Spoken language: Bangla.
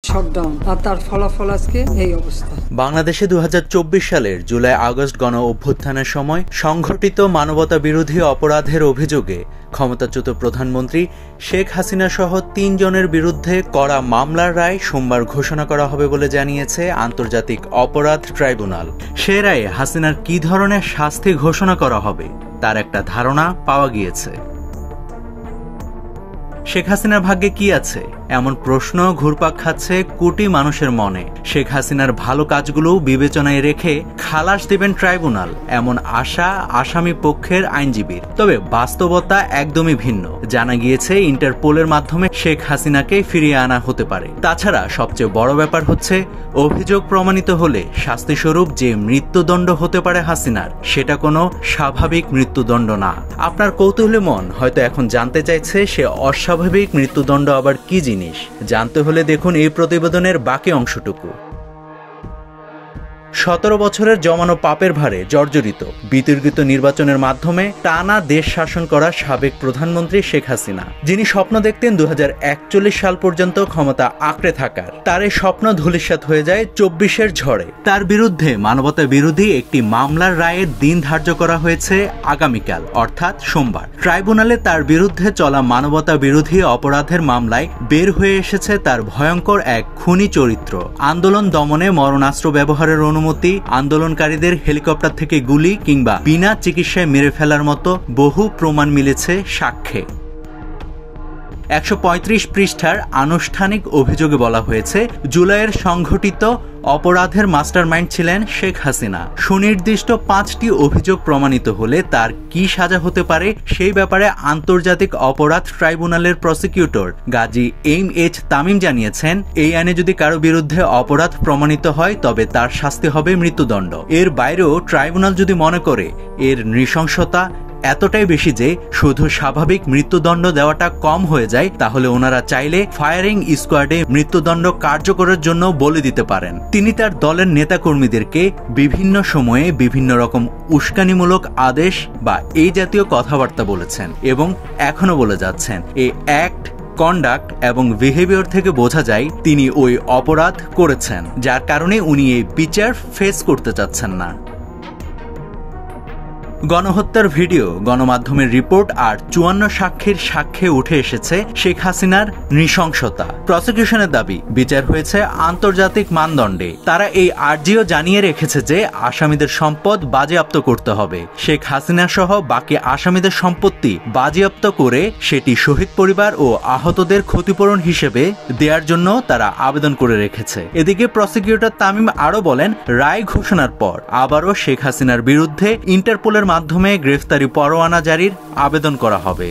শটডাউন, আর তার ফলাফল আজকে এই অবস্থা। বাংলাদেশে 2024 সালের জুলাই আগস্ট গণ অভ্যুত্থানের সময় সংঘটিত মানবতা বিরোধী অপরাধের অভিযোগে ক্ষমতাচ্যুত প্রধানমন্ত্রী শেখ হাসিনা সহ 3 জনের বিরুদ্ধে করা মামলার রায় সোমবার ঘোষণা করা হবে বলে জানিয়েছে আন্তর্জাতিক অপরাধ ট্রাইব্যুনাল। সে রায়ে হাসিনার কী ধরনের শাস্তি ঘোষণা করা হবে তার একটা ধারণা পাওয়া গিয়েছে। শেখ হাসিনার ভাগ্যে কি আছে এমন প্রশ্ন ঘুরপাক খাচ্ছে কোটি মানুষের মনে। শেখ হাসিনার ভালো কাজগুলো বিবেচনায় রেখে খালাস দেবেন ট্রাইব্যুনাল, এমন আশা আসামি পক্ষের আইনজীবীর। তবে বাস্তবতা একদমই ভিন্ন। জানা গিয়েছে ইন্টারপোলের মাধ্যমে শেখ হাসিনাকে ফিরিয়ে আনা হতে পারে। তাছাড়া সবচেয়ে বড় ব্যাপার হচ্ছে অভিযোগ প্রমাণিত হলে শাস্তিস্বরূপ যে মৃত্যুদণ্ড হতে পারে হাসিনার, সেটা কোনো স্বাভাবিক মৃত্যুদণ্ড না। আপনার কৌতূহলী মন হয়তো এখন জানতে চাইছে সে অস্বাভাবিক মৃত্যুদণ্ড আবার কি জিনিস। জানতে হলে দেখুন এই প্রতিবেদনের বাকি অংশটুকু। 17 বছরের জমানো পাপের ভারে জর্জরিত বিতর্কিত নির্বাচনের মাধ্যমে টানা দেশ শাসন করা সাবেক প্রধানমন্ত্রী শেখ হাসিনা, যিনি স্বপ্ন দেখতেন 2041 সাল পর্যন্ত ক্ষমতা আঁকড়ে থাকার, তার এই স্বপ্ন ধূলিসাৎ হয়ে যায় 24-এর ঝড়ে। তার বিরুদ্ধে মানবতা বিরোধী একটি মামলার রায়ের দিন ধার্য করা হয়েছে আগামীকাল অর্থাৎ সোমবার। ট্রাইব্যুনালে তার বিরুদ্ধে চলা মানবতা বিরোধী অপরাধের মামলায় বের হয়ে এসেছে তার ভয়ঙ্কর এক খুনি চরিত্র, আন্দোলন দমনে মরণাস্ত্র ব্যবহারের অনুমতি, আন্দোলনকারীদের হেলিকপ্টার থেকে গুলি কিংবা বিনা চিকিৎসায় মেরে ফেলার মতো বহু প্রমাণ মিলেছে সাক্ষ্যে। 135 পৃষ্ঠার আনুষ্ঠানিক অভিযোগে বলা হয়েছে জুলাইয়ের সংঘটিত অপরাধের মাস্টারমাইন্ড ছিলেন শেখ হাসিনা। সুনির্দিষ্ট 5টি অভিযোগ প্রমাণিত হলে তার কি সাজা হতে পারে সেই ব্যাপারে আন্তর্জাতিক অপরাধ ট্রাইব্যুনালের প্রসিকিউটর গাজী এম.এইচ. তামিম জানিয়েছেন, এই আইনে যদি কারো বিরুদ্ধে অপরাধ প্রমাণিত হয় তবে তার শাস্তি হবে মৃত্যুদণ্ড। এর বাইরেও ট্রাইব্যুনাল যদি মনে করে এর নৃশংসতা এতটাই বেশি যে শুধু স্বাভাবিক মৃত্যুদণ্ড দেওয়াটা কম হয়ে যায়, তাহলে ওনারা চাইলে ফায়ারিং স্কোয়াডে মৃত্যুদণ্ড কার্যকরের জন্য বলে দিতে পারেন। তিনি তার দলের নেতাকর্মীদেরকে বিভিন্ন সময়ে বিভিন্ন রকম উস্কানিমূলক আদেশ বা এই জাতীয় কথাবার্তা বলেছেন এবং এখনো বলে যাচ্ছেন। এই অ্যাক্ট, কন্ডাক্ট এবং বিহেভিয়ার থেকে বোঝা যায় তিনি ওই অপরাধ করেছেন, যার কারণে উনি এই বিচার ফেস করতে চাচ্ছেন না। গণহত্যার ভিডিও, গণমাধ্যমের রিপোর্ট আর 54 সাক্ষীর সাক্ষ্যে উঠে এসেছে শেখ হাসিনার নৃশংসতা। প্রসিকিউশনের দাবি বিচার হয়েছে আন্তর্জাতিক মানদণ্ডে। তারা এই আর্জিও জানিয়ে রেখেছে যে আসামিদের সম্পদ বাজেয়াপ্ত করতে হবে। শেখ হাসিনা সহ বাকি আসামিদের সম্পত্তি বাজেয়াপ্ত করে সেটি শহীদ পরিবার ও আহতদের ক্ষতিপূরণ হিসেবে দেওয়ার জন্য তারা আবেদন করে রেখেছে। এদিকে প্রসিকিউটর তামিম আরও বলেন, রায় ঘোষণার পর আবারও শেখ হাসিনার বিরুদ্ধে ইন্টারপোলের মাধ্যমে গ্রেফতারি পরোয়ানা জারির আবেদন করা হবে।